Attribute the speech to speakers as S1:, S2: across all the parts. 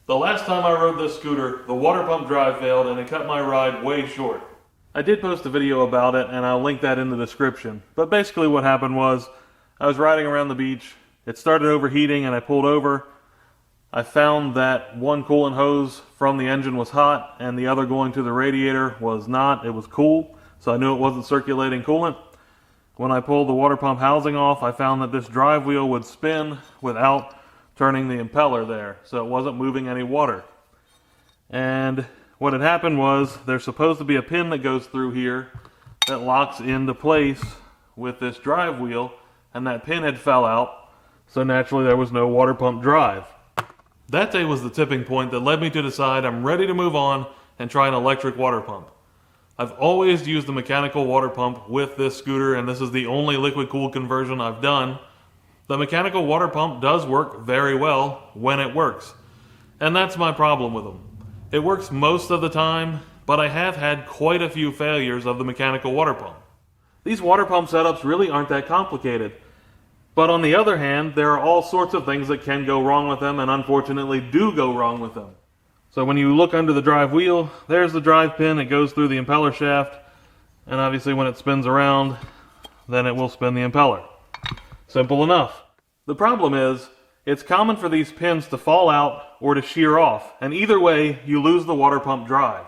S1: The last time I rode this scooter, the water pump drive failed and it cut my ride way short. I did post a video about it and I'll link that in the description. But basically what happened was, I was riding around the beach, it started overheating and I pulled over. I found that one coolant hose from the engine was hot and the other going to the radiator was not. It was cool, so I knew it wasn't circulating coolant. When I pulled the water pump housing off, I found that this drive wheel would spin without turning the impeller there, so it wasn't moving any water. And what had happened was, there's supposed to be a pin that goes through here that locks into place with this drive wheel, and that pin had fell out, so naturally there was no water pump drive. That day was the tipping point that led me to decide I'm ready to move on and try an electric water pump. I've always used the mechanical water pump with this scooter, and this is the only liquid cooled conversion I've done. The mechanical water pump does work very well when it works, and that's my problem with them. It works most of the time, but I have had quite a few failures of the mechanical water pump. These water pump setups really aren't that complicated, but on the other hand, there are all sorts of things that can go wrong with them and unfortunately do go wrong with them. So when you look under the drive wheel, there's the drive pin, it goes through the impeller shaft, and obviously when it spins around, then it will spin the impeller. Simple enough. The problem is, it's common for these pins to fall out or to shear off, and either way, you lose the water pump drive.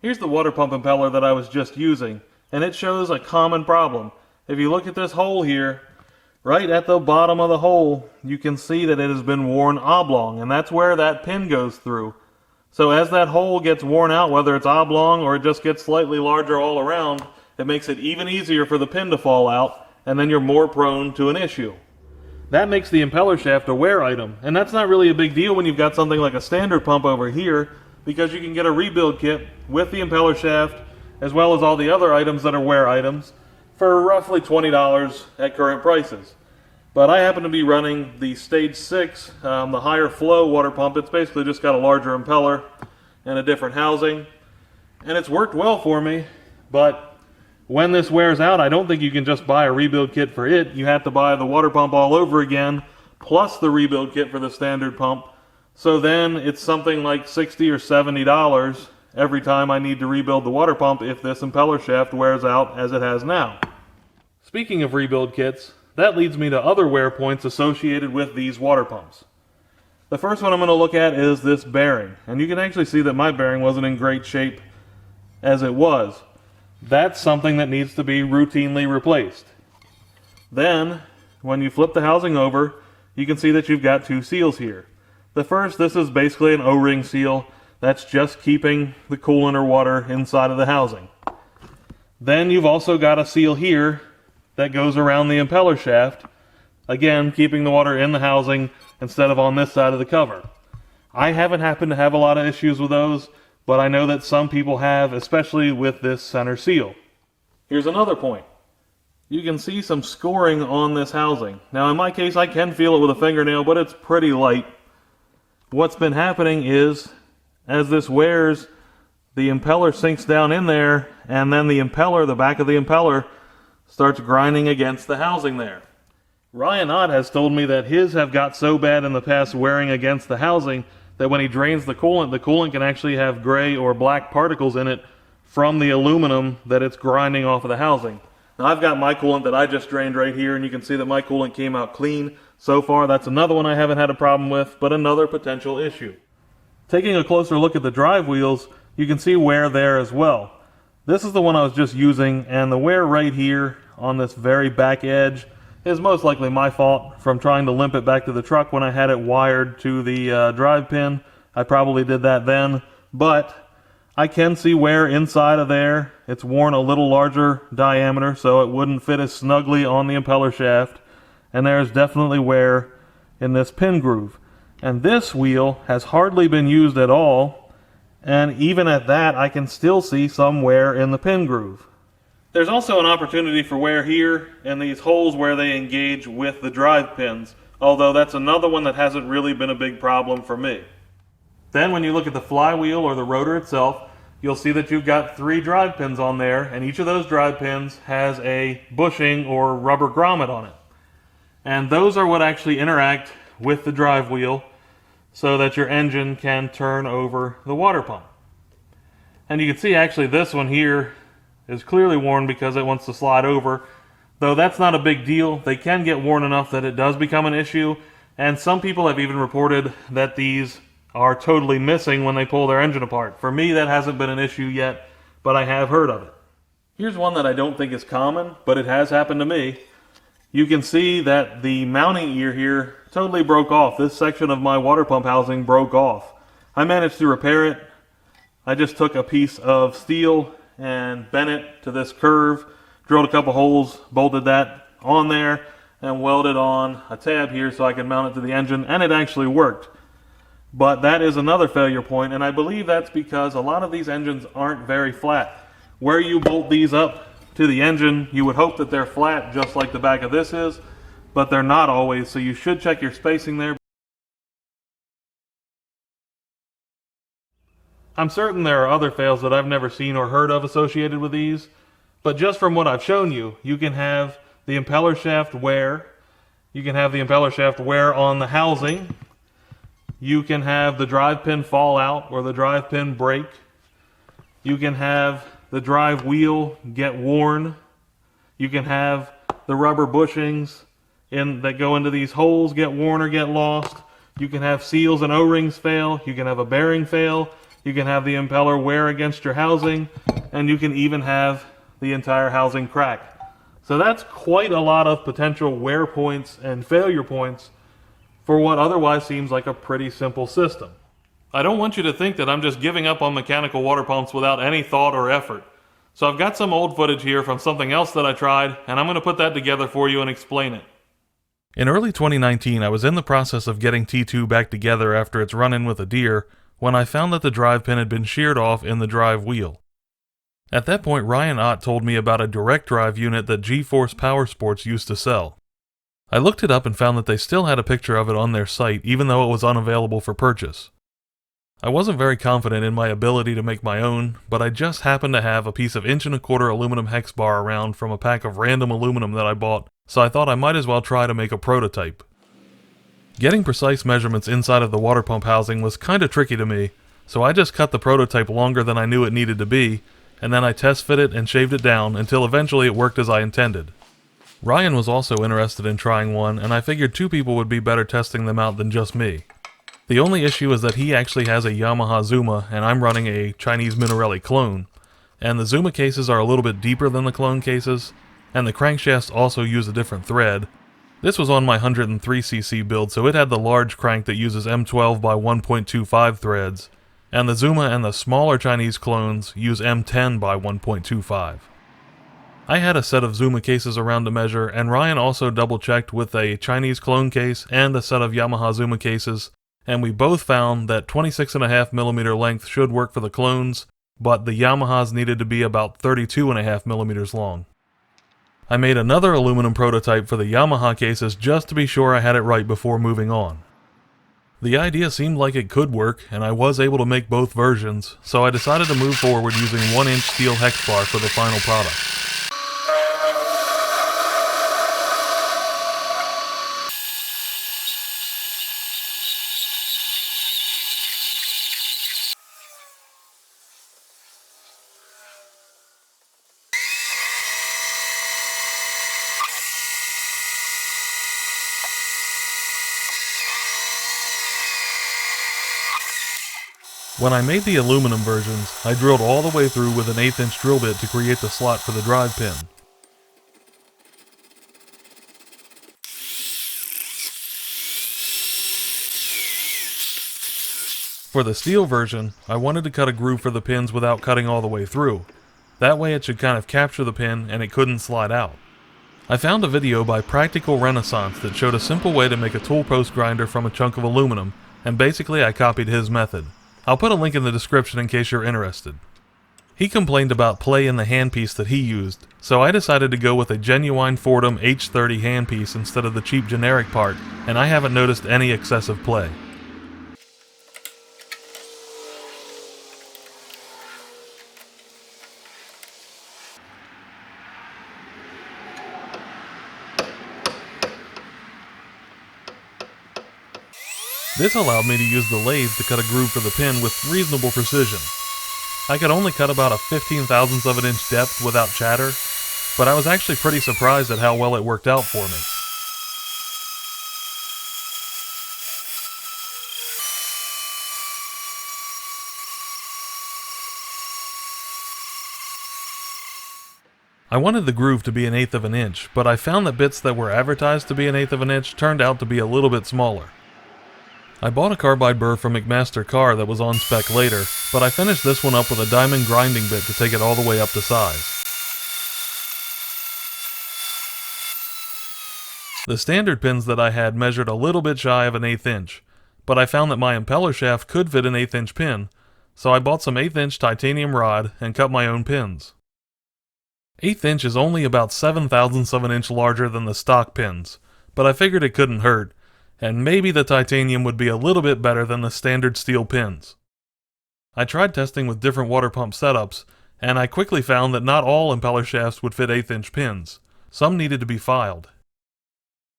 S1: Here's the water pump impeller that I was just using, and it shows a common problem. If you look at this hole here, right at the bottom of the hole, you can see that it has been worn oblong, and that's where that pin goes through. So as that hole gets worn out, whether it's oblong or it just gets slightly larger all around, it makes it even easier for the pin to fall out, and then you're more prone to an issue. That makes the impeller shaft a wear item, and that's not really a big deal when you've got something like a standard pump over here, because you can get a rebuild kit with the impeller shaft, as well as all the other items that are wear items, for roughly $20 at current prices. But I happen to be running the Stage 6, the higher flow water pump. It's basically just got a larger impeller and a different housing, and it's worked well for me, but when this wears out, I don't think you can just buy a rebuild kit for it. You have to buy the water pump all over again, plus the rebuild kit for the standard pump. So then it's something like $60 or $70 every time I need to rebuild the water pump if this impeller shaft wears out as it has now. Speaking of rebuild kits, that leads me to other wear points associated with these water pumps. The first one I'm going to look at is this bearing, and you can actually see that my bearing wasn't in great shape as it was. That's something that needs to be routinely replaced. Then, when you flip the housing over, you can see that you've got two seals here. The first, this is basically an O-ring seal. That's just keeping the coolant or water inside of the housing. Then you've also got a seal here that goes around the impeller shaft, again keeping the water in the housing instead of on this side of the cover. I haven't happened to have a lot of issues with those, but I know that some people have, especially with this center seal. Here's another point. You can see some scoring on this housing. Now in my case I can feel it with a fingernail, but it's pretty light. What's been happening is, as this wears, the impeller sinks down in there, and then the impeller, the back of the impeller, starts grinding against the housing there. Ryan Ott has told me that his have got so bad in the past wearing against the housing that when he drains the coolant can actually have gray or black particles in it from the aluminum that it's grinding off of the housing. Now I've got my coolant that I just drained right here, and you can see that my coolant came out clean. So far, that's another one I haven't had a problem with, but another potential issue. Taking a closer look at the drive wheels, you can see wear there as well. This is the one I was just using, and the wear right here on this very back edge is most likely my fault from trying to limp it back to the truck when I had it wired to the drive pin. I probably did that then, but I can see wear inside of there. It's worn a little larger diameter so it wouldn't fit as snugly on the impeller shaft, and there's definitely wear in this pin groove. And this wheel has hardly been used at all, and even at that I can still see some wear in the pin groove. There's also an opportunity for wear here in these holes where they engage with the drive pins, although that's another one that hasn't really been a big problem for me. Then when you look at the flywheel or the rotor itself, you'll see that you've got 3 drive pins on there, and each of those drive pins has a bushing or rubber grommet on it. And those are what actually interact with the drive wheel so that your engine can turn over the water pump. And you can see actually this one here is clearly worn because it wants to slide over. Though that's not a big deal. They can get worn enough that it does become an issue. And some people have even reported that these are totally missing when they pull their engine apart. For me, that hasn't been an issue yet, but I have heard of it. Here's one that I don't think is common, but it has happened to me. You can see that the mounting ear here totally broke off. This section of my water pump housing broke off. I managed to repair it. I just took a piece of steel and bent it to this curve, drilled a couple holes, bolted that on there, and welded on a tab here so I could mount it to the engine, and it actually worked. But that is another failure point, and I believe that's because a lot of these engines aren't very flat. Where you bolt these up to the engine, you would hope that they're flat just like the back of this is, but they're not always, so you should check your spacing there. I'm certain there are other fails that I've never seen or heard of associated with these, but just from what I've shown you, you can have the impeller shaft wear, you can have the impeller shaft wear on the housing, you can have the drive pin fall out or the drive pin break, you can have the drive wheel get worn, you can have the rubber bushings that go into these holes get worn or get lost, you can have seals and O-rings fail, you can have a bearing fail, you can have the impeller wear against your housing, and you can even have the entire housing crack. So that's quite a lot of potential wear points and failure points for what otherwise seems like a pretty simple system. I don't want you to think that I'm just giving up on mechanical water pumps without any thought or effort. So I've got some old footage here from something else that I tried, and I'm going to put that together for you and explain it. In early 2019, I was in the process of getting T2 back together after its run-in with a deer when I found that the drive pin had been sheared off in the drive wheel. At that point, Ryan Ott told me about a direct drive unit that G-Force Power Sports used to sell. I looked it up and found that they still had a picture of it on their site, even though it was unavailable for purchase. I wasn't very confident in my ability to make my own, but I just happened to have a piece of 1¼ aluminum hex bar around from a pack of random aluminum that I bought, so I thought I might as well try to make a prototype. Getting precise measurements inside of the water pump housing was kinda tricky to me, so I just cut the prototype longer than I knew it needed to be, and then I test fit it and shaved it down until eventually it worked as I intended. Ryan was also interested in trying one, and I figured two people would be better testing them out than just me. The only issue is that he actually has a Yamaha Zuma, and I'm running a Chinese Minarelli clone, and the Zuma cases are a little bit deeper than the clone cases, and the crankshafts also use a different thread. This was on my 103cc build, so it had the large crank that uses M12 by 1.25 threads, and the Zuma and the smaller Chinese clones use M10 by 1.25. I had a set of Zuma cases around to measure, and Ryan also double-checked with a Chinese clone case and a set of Yamaha Zuma cases, and we both found that 26.5mm length should work for the clones, but the Yamahas needed to be about 32.5mm long. I made another aluminum prototype for the Yamaha cases just to be sure I had it right before moving on. The idea seemed like it could work, and I was able to make both versions, so I decided to move forward using 1-inch steel hex bar for the final product. When I made the aluminum versions, I drilled all the way through with an 1/8-inch drill bit to create the slot for the drive pin. For the steel version, I wanted to cut a groove for the pins without cutting all the way through. That way it should kind of capture the pin and it couldn't slide out. I found a video by Practical Renaissance that showed a simple way to make a tool post grinder from a chunk of aluminum, and basically I copied his method. I'll put a link in the description in case you're interested. He complained about play in the handpiece that he used, so I decided to go with a genuine Fordham H30 handpiece instead of the cheap generic part, and I haven't noticed any excessive play. This allowed me to use the lathe to cut a groove for the pin with reasonable precision. I could only cut about a 15,000th of an inch depth without chatter, but I was actually pretty surprised at how well it worked out for me. I wanted the groove to be 1/8 of an inch, but I found that bits that were advertised to be 1/8 of an inch turned out to be a little bit smaller. I bought a carbide burr from McMaster Carr that was on spec later, but I finished this one up with a diamond grinding bit to take it all the way up to size. The standard pins that I had measured a little bit shy of 1/8 inch, but I found that my impeller shaft could fit an 1/8 inch pin, so I bought some 1/8 inch titanium rod and cut my own pins. 1/8 inch is only about 7/1000ths of an inch larger than the stock pins, but I figured it couldn't hurt, and maybe the titanium would be a little bit better than the standard steel pins. I tried testing with different water pump setups, and I quickly found that not all impeller shafts would fit 1/8 inch pins. Some needed to be filed.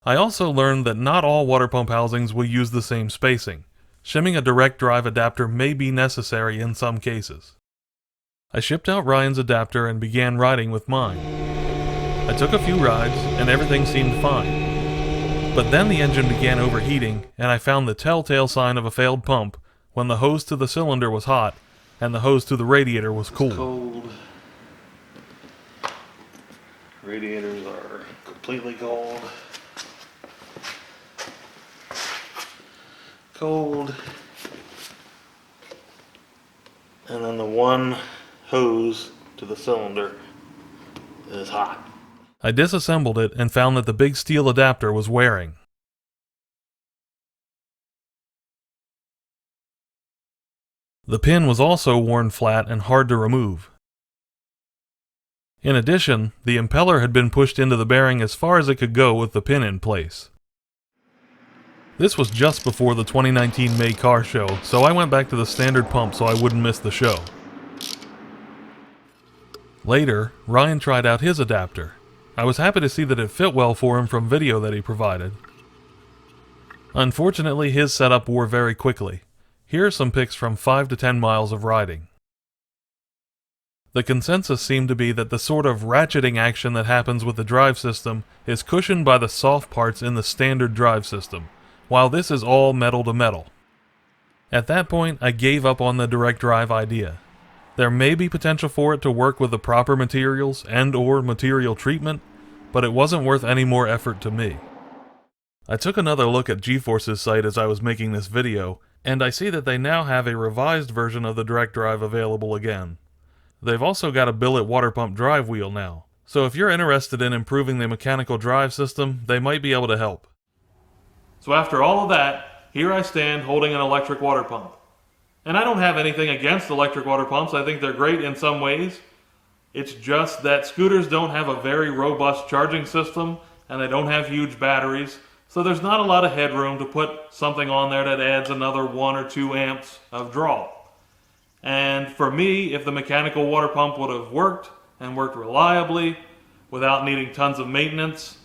S1: I also learned that not all water pump housings will use the same spacing. Shimming a direct drive adapter may be necessary in some cases. I shipped out Ryan's adapter and began riding with mine. I took a few rides, and everything seemed fine. But then the engine began overheating, and I found the telltale sign of a failed pump when the hose to the cylinder was hot, and the hose to the radiator was cool.
S2: Cold. Radiators are completely cold. Cold. And then the one hose to the cylinder is hot.
S1: I disassembled it and found that the big steel adapter was wearing. The pin was also worn flat and hard to remove. In addition, the impeller had been pushed into the bearing as far as it could go with the pin in place. This was just before the 2019 May car show, so I went back to the standard pump so I wouldn't miss the show. Later, Ryan tried out his adapter. I was happy to see that it fit well for him from video that he provided. Unfortunately, his setup wore very quickly. Here are some pics from 5 to 10 miles of riding. The consensus seemed to be that the sort of ratcheting action that happens with the drive system is cushioned by the soft parts in the standard drive system, while this is all metal to metal. At that point, I gave up on the direct drive idea. There may be potential for it to work with the proper materials and/or material treatment, but it wasn't worth any more effort to me. I took another look at G-Force's site as I was making this video, and I see that they now have a revised version of the direct drive available again. They've also got a billet water pump drive wheel now, so if you're interested in improving the mechanical drive system, they might be able to help. So after all of that, here I stand holding an electric water pump. And I don't have anything against electric water pumps. I think they're great in some ways. It's just that scooters don't have a very robust charging system, and they don't have huge batteries, so there's not a lot of headroom to put something on there that adds another 1 or 2 amps of draw. And for me, if the mechanical water pump would have worked, and worked reliably, without needing tons of maintenance,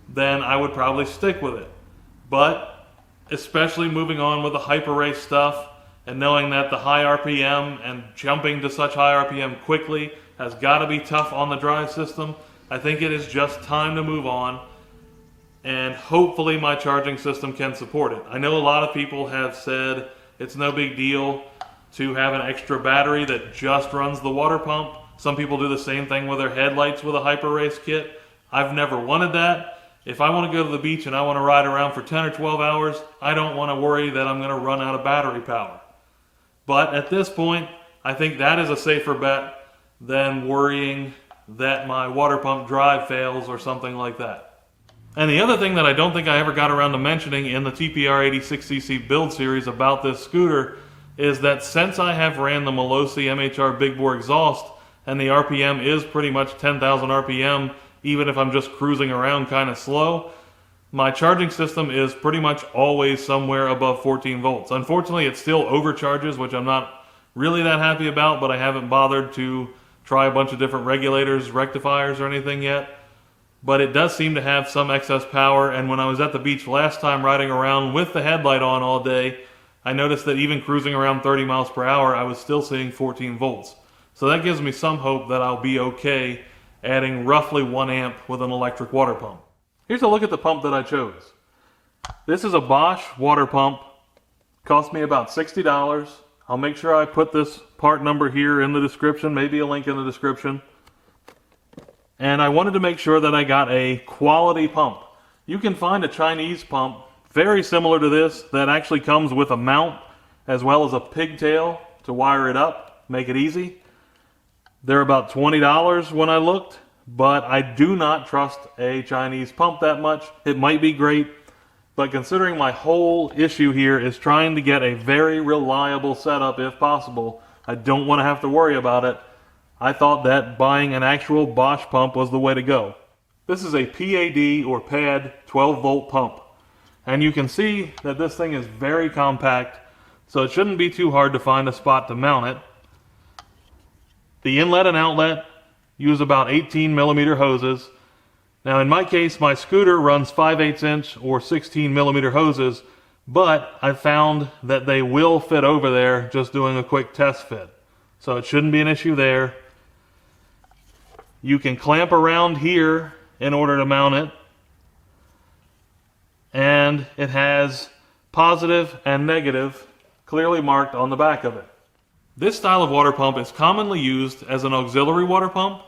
S1: then I would probably stick with it. But, especially moving on with the hyper race stuff, and knowing that the high RPM and jumping to such high RPM quickly has got to be tough on the drive system, I think it is just time to move on, and hopefully my charging system can support it. I know a lot of people have said it's no big deal to have an extra battery that just runs the water pump. Some people do the same thing with their headlights with a hyper race kit. I've never wanted that. If I want to go to the beach and I want to ride around for 10 or 12 hours, I don't want to worry that I'm going to run out of battery power. But at this point, I think that is a safer bet than worrying that my water pump drive fails or something like that. And the other thing that I don't think I ever got around to mentioning in the TPR 86cc build series about this scooter is that since I have ran the Melosi MHR big bore exhaust and the RPM is pretty much 10,000 RPM even if I'm just cruising around kind of slow, my charging system is pretty much always somewhere above 14 volts. Unfortunately, it still overcharges, which I'm not really that happy about, but I haven't bothered to try a bunch of different regulators, rectifiers, or anything yet. but it does seem to have some excess power, and when I was at the beach last time riding around with the headlight on all day, I noticed that even cruising around 30 miles per hour, I was still seeing 14 volts. So that gives me some hope that I'll be okay adding roughly 1 amp with an electric water pump. Here's a look at the pump that I chose. This is a Bosch water pump. Cost me about $60. I'll make sure I put this part number here in the description, maybe a link in the description. And I wanted to make sure that I got a quality pump. You can find a Chinese pump very similar to this that actually comes with a mount as well as a pigtail to wire it up, make it easy. They're about $20 when I looked, but I do not trust a Chinese pump that much. It might be great, but considering my whole issue here is trying to get a very reliable setup if possible, I don't want to have to worry about it. I thought that buying an actual Bosch pump was the way to go. This is a PAD or PAD 12 volt pump. And you can see that this thing is very compact, so it shouldn't be too hard to find a spot to mount it. The inlet and outlet use about 18 millimeter hoses. Now in my case, my scooter runs 5/8 inch or 16 millimeter hoses, but I found that they will fit over there just doing a quick test fit. So it shouldn't be an issue there. You can clamp around here in order to mount it. And it has positive and negative clearly marked on the back of it. This style of water pump is commonly used as an auxiliary water pump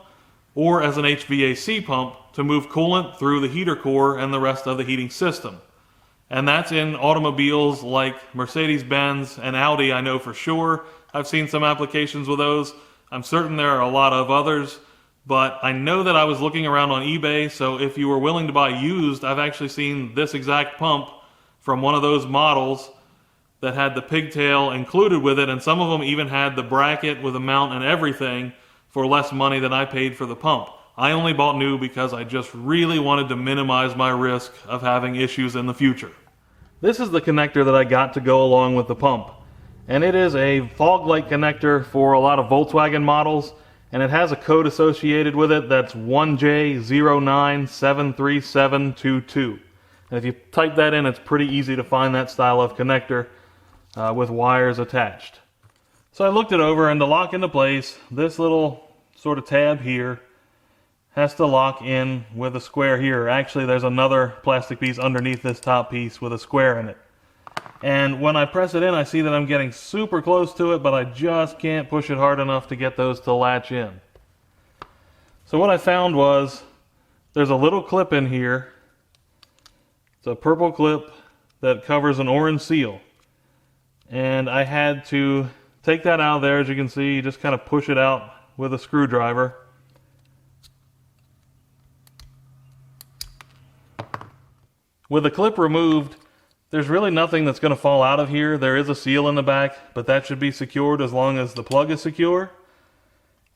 S1: or as an HVAC pump to move coolant through the heater core and the rest of the heating system. And that's in automobiles like Mercedes-Benz and Audi, I know for sure. I've seen some applications with those. I'm certain there are a lot of others, but I know that I was looking around on eBay, so if you were willing to buy used, I've actually seen this exact pump from one of those models that had the pigtail included with it, and some of them even had the bracket with a mount and everything for less money than I paid for the pump. I only bought new because I just really wanted to minimize my risk of having issues in the future. This is the connector that I got to go along with the pump, and it is a fog light connector for a lot of Volkswagen models, and it has a code associated with it that's 1J09737722. And if you type that in, it's pretty easy to find that style of connector with wires attached. So I looked it over, and to lock into place, this little sort of tab here has to lock in with a square here. Actually, there's another plastic piece underneath this top piece with a square in it. And when I press it in, I see that I'm getting super close to it, but I just can't push it hard enough to get those to latch in. So what I found was there's a little clip in here. It's a purple clip that covers an orange seal. And I had to take that out of there. As you can see, you just kind of push it out with a screwdriver. With the clip removed, there's really nothing that's going to fall out of here. There is a seal in the back, but that should be secured as long as the plug is secure.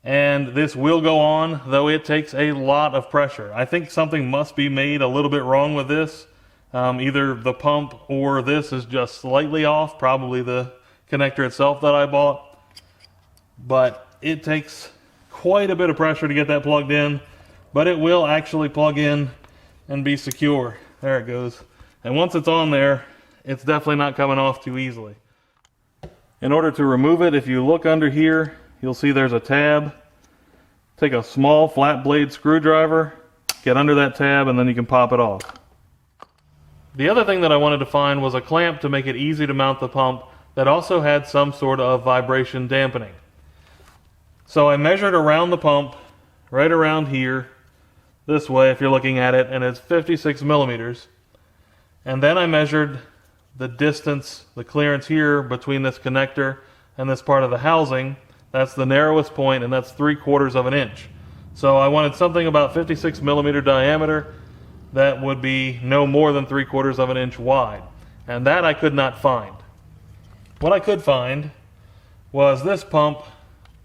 S1: And this will go on, though it takes a lot of pressure. I think something must be made a little bit wrong with this. Either the pump or this is just slightly off, probably the connector itself that I bought. But it takes quite a bit of pressure to get that plugged in, but it will actually plug in and be secure. There it goes. And once it's on there, it's definitely not coming off too easily. In order to remove it, if you look under here, you'll see there's a tab. Take a small flat blade screwdriver, get under that tab, and then you can pop it off. The other thing that I wanted to find was a clamp to make it easy to mount the pump that also had some sort of vibration dampening. So I measured around the pump, right around here, this way if you're looking at it, and it's 56 millimeters. And then I measured the distance, the clearance here between this connector and this part of the housing. That's the narrowest point, and that's 3/4 of an inch. So I wanted something about 56 millimeter diameter that would be no more than 3/4 of an inch wide. And that I could not find. What I could find was this pump,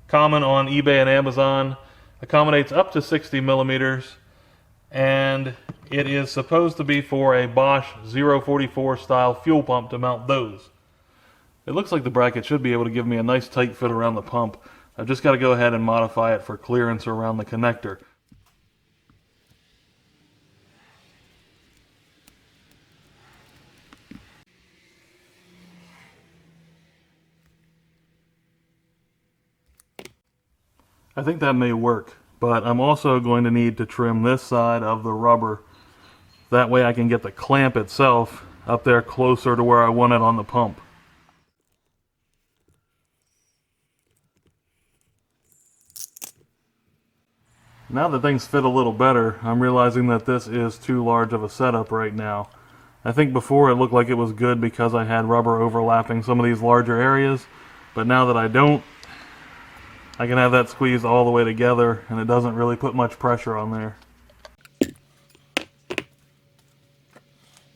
S1: common on eBay and Amazon, accommodates up to 60 millimeters, and it is supposed to be for a Bosch 044 style fuel pump to mount those. It looks like the bracket should be able to give me a nice tight fit around the pump. I've just got to go ahead and modify it for clearance around the connector. I think that may work, but I'm also going to need to trim this side of the rubber. That way I can get the clamp itself up there closer to where I want it on the pump. Now that things fit a little better, I'm realizing that this is too large of a setup right now. I think before it looked like it was good because I had rubber overlapping some of these larger areas, but now that I don't, I can have that squeezed all the way together and it doesn't really put much pressure on there.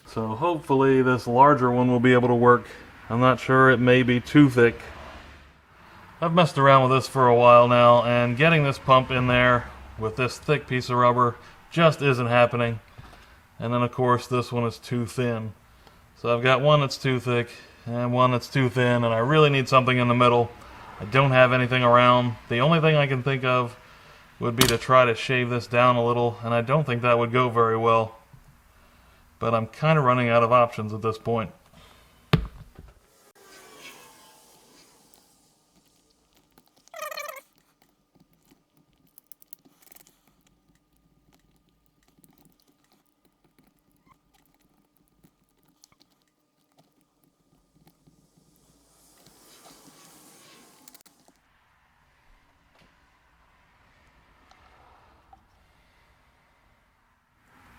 S1: So hopefully this larger one will be able to work. I'm not sure, it may be too thick. I've messed around with this for a while now, and getting this pump in there with this thick piece of rubber just isn't happening. And then of course this one is too thin. So I've got one that's too thick and one that's too thin, and I really need something in the middle. I don't have anything around. The only thing I can think of would be to try to shave this down a little, and I don't think that would go very well. But I'm kind of running out of options at this point.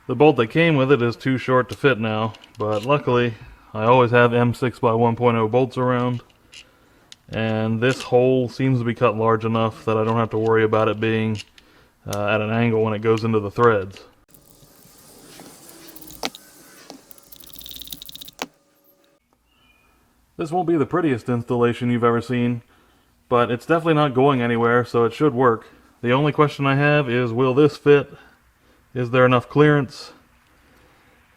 S1: The bolt that came with it is too short to fit now, but luckily I always have M6 by 1.0 bolts around, and this hole seems to be cut large enough that I don't have to worry about it being at an angle when it goes into the threads. This won't be the prettiest installation you've ever seen, but it's definitely not going anywhere, so it should work. The only question I have is, will this fit? Is there enough clearance?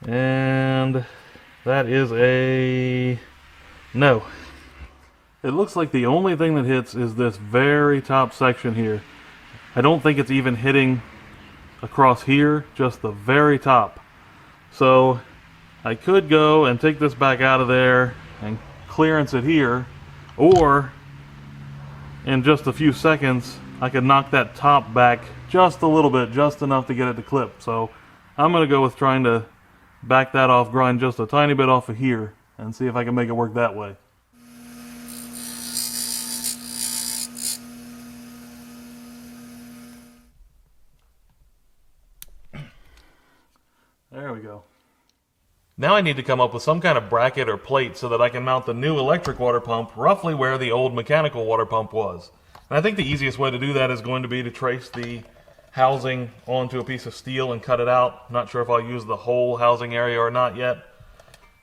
S1: And that is a no. It looks like the only thing that hits is this very top section here. I don't think it's even hitting across here, just the very top. So I could go and take this back out of there and clearance it here, or in just a few seconds I could knock that top back just a little bit, just enough to get it to clip. So I'm going to go with trying to back that off, grind just a tiny bit off of here, and see if I can make it work that way. There we go. Now I need to come up with some kind of bracket or plate so that I can mount the new electric water pump roughly where the old mechanical water pump was. And I think the easiest way to do that is going to be to trace the housing onto a piece of steel and cut it out. Not sure if I'll use the whole housing area or not yet.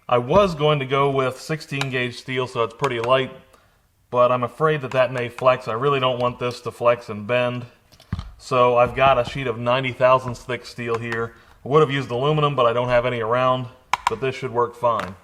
S1: I was going to go with 16 gauge steel, so it's pretty light, but I'm afraid that that may flex. I really don't want this to flex and bend. So I've got a sheet of 90 thousandths thick steel here. I would have used aluminum, but I don't have any around, but this should work fine.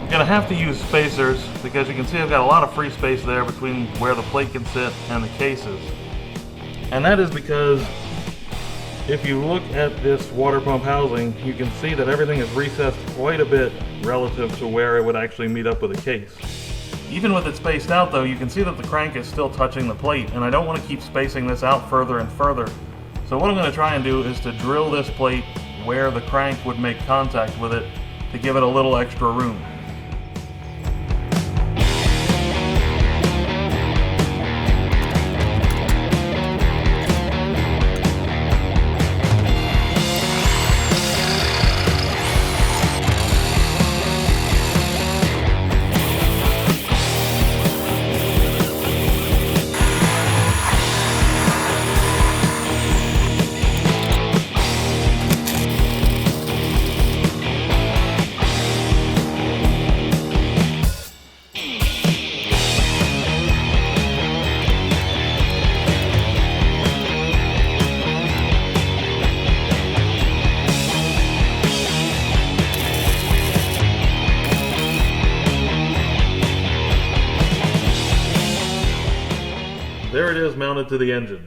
S1: I'm going to have to use spacers because you can see I've got a lot of free space there between where the plate can sit and the cases. And that is because if you look at this water pump housing, you can see that everything is recessed quite a bit relative to where it would actually meet up with a case. Even with it spaced out though, you can see that the crank is still touching the plate, and I don't want to keep spacing this out further and further. So what I'm going to try and do is to drill this plate where the crank would make contact with it to give it a little extra room. mounted to the engine.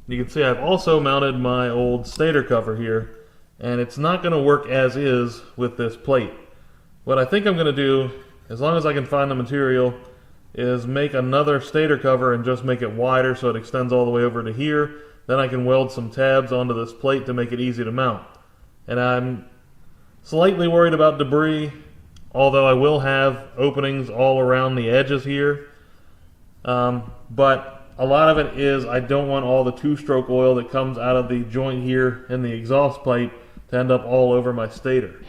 S1: You can see I've also mounted my old stator cover here, and it's not going to work as is with this plate. What I think I'm going to do, as long as I can find the material, is make another stator cover and just make it wider so it extends all the way over to here. Then I can weld some tabs onto this plate to make it easy to mount. And I'm slightly worried about debris, although I will have openings all around the edges here. But a lot of it is I don't want all the two-stroke oil that comes out of the joint here in the exhaust pipe to end up all over my stator.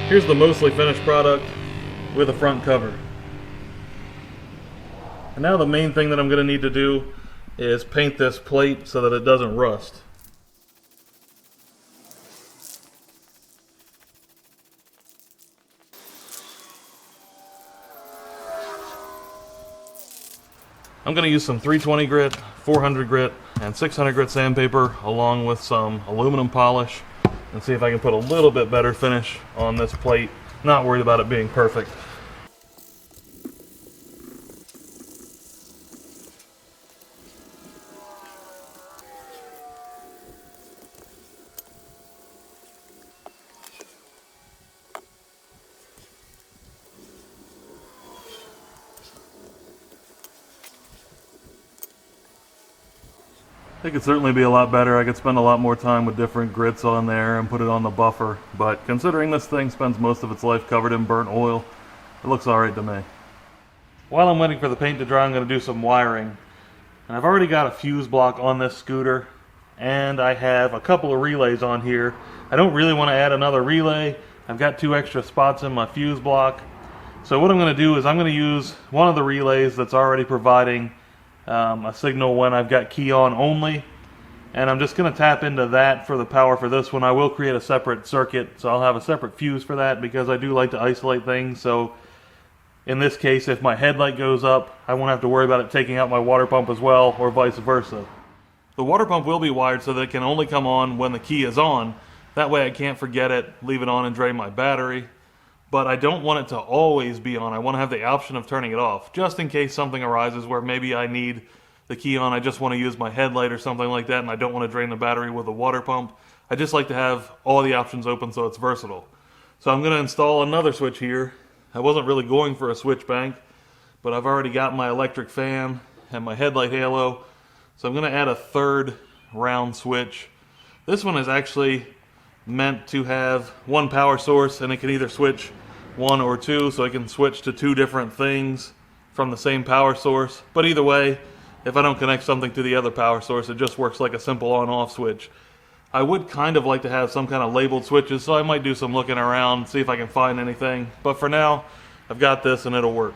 S1: Here's the mostly finished product with a front cover. And now the main thing that I'm going to need to do is paint this plate so that it doesn't rust. I'm going to use some 320 grit, 400 grit, and 600 grit sandpaper along with some aluminum polish and see if I can put a little bit better finish on this plate. Not worried about it being perfect. It could certainly be a lot better. I could spend a lot more time with different grits on there and put it on the buffer, but considering this thing spends most of its life covered in burnt oil, it looks alright to me. While I'm waiting for the paint to dry, I'm going to do some wiring. And I've already got a fuse block on this scooter, and I have a couple of relays on here. I don't really want to add another relay. I've got 2 extra spots in my fuse block. So what I'm going to do is I'm going to use one of the relays that's already providing a signal when I've got key on only, and I'm just going to tap into that for the power for this one. I will create a separate circuit, so I'll have a separate fuse for that because I do like to isolate things. So in this case, if my headlight goes up, I won't have to worry about it taking out my water pump as well, or vice versa. The water pump will be wired so that it can only come on when the key is on. That way I can't forget it, leave it on and drain my battery. But I don't want it to always be on. I want to have the option of turning it off, just in case something arises where maybe I need the key on, I just want to use my headlight or something like that, and I don't want to drain the battery with a water pump. I just like to have all the options open so it's versatile. So I'm going to install another switch here. I wasn't really going for a switch bank, but I've already got my electric fan and my headlight halo. So I'm going to add a third round switch. This one is actually meant to have one power source, and it can either switch 1 or 2, so I can switch to 2 different things from the same power source. But either way, if I don't connect something to the other power source, it just works like a simple on-off switch. I would kind of like to have some kind of labeled switches, so I might do some looking around, see if I can find anything. But for now, I've got this and it'll work.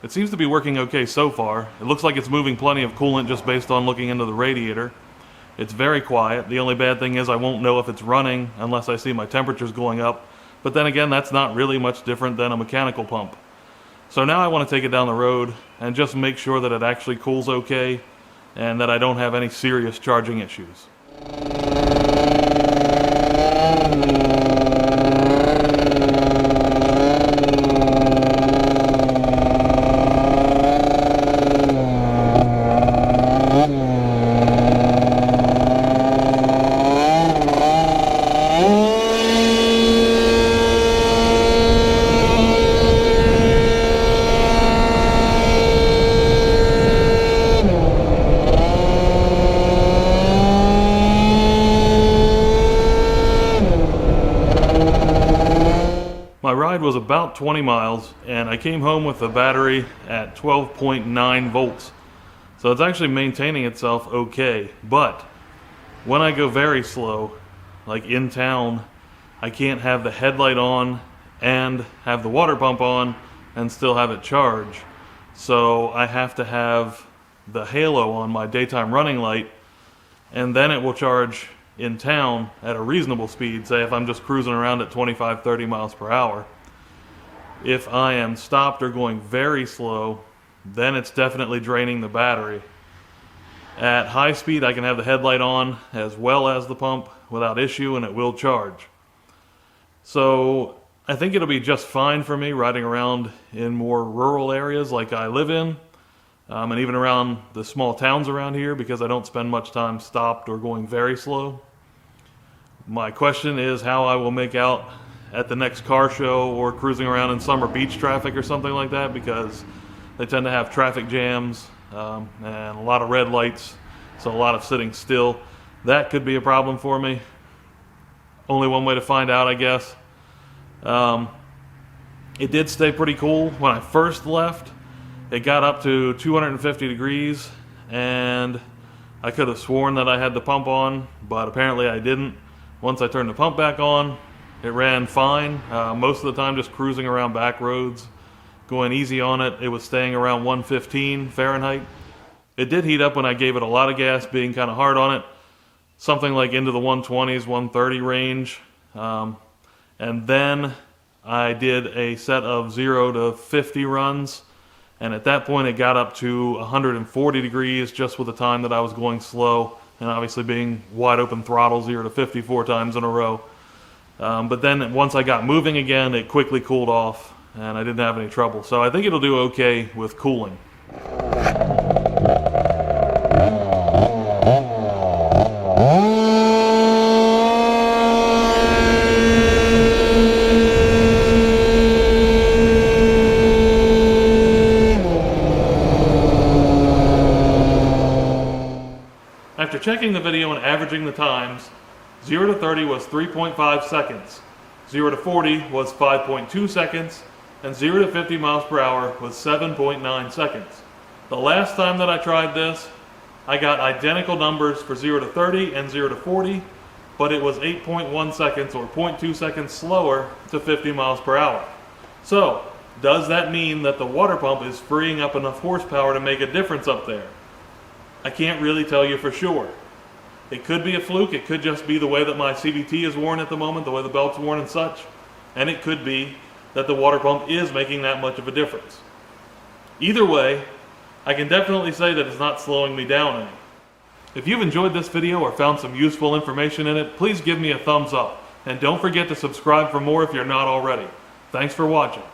S1: It seems to be working okay so far. It looks like it's moving plenty of coolant just based on looking into the radiator. It's very quiet. The only bad thing is I won't know if it's running unless I see my temperatures going up. But then again, that's not really much different than a mechanical pump. So now I want to take it down the road and just make sure that it actually cools okay and that I don't have any serious charging issues. My ride was about 20 miles and I came home with the battery at 12.9 volts. So it's actually maintaining itself okay, but when I go very slow, like in town, I can't have the headlight on and have the water pump on and still have it charge. So I have to have the halo on my daytime running light and then it will charge in town at a reasonable speed, say if I'm just cruising around at 25-30 miles per hour. If I am stopped or going very slow, then it's definitely draining the battery. At high speed I can have the headlight on as well as the pump without issue and it will charge. So I think it'll be just fine for me riding around in more rural areas like I live in, and even around the small towns around here because I don't spend much time stopped or going very slow. My question is how I will make out at the next car show or cruising around in summer beach traffic or something like that, because they tend to have traffic jams and a lot of red lights, so a lot of sitting still. That could be a problem for me. Only one way to find out, I guess. It did stay pretty cool when I first left. It got up to 250 degrees and I could have sworn that I had the pump on, but apparently I didn't. Once I turned the pump back on, it ran fine. Most of the time just cruising around back roads, going easy on it. It was staying around 115 Fahrenheit. It did heat up when I gave it a lot of gas, being kind of hard on it. Something like into the 120s, 130 range. And then I did a set of 0 to 50 runs. And at that point it got up to 140 degrees just with the time that I was going slow. And obviously being wide open throttle 0 to 50 4 times in a row. But then once I got moving again, it quickly cooled off and I didn't have any trouble. So I think it'll do okay with cooling. After checking the video and averaging the times, 0 to 30 was 3.5 seconds, 0 to 40 was 5.2 seconds, and 0 to 50 miles per hour was 7.9 seconds. The last time that I tried this, I got identical numbers for 0 to 30 and 0 to 40, but it was 8.1 seconds or 0.2 seconds slower to 50 miles per hour. So, does that mean that the water pump is freeing up enough horsepower to make a difference up there? I can't really tell you for sure. It could be a fluke, it could just be the way that my CVT is worn at the moment, the way the belt's worn and such, and it could be that the water pump is making that much of a difference. Either way, I can definitely say that it's not slowing me down any. If you've enjoyed this video or found some useful information in it, please give me a thumbs up, and don't forget to subscribe for more if you're not already. Thanks for watching.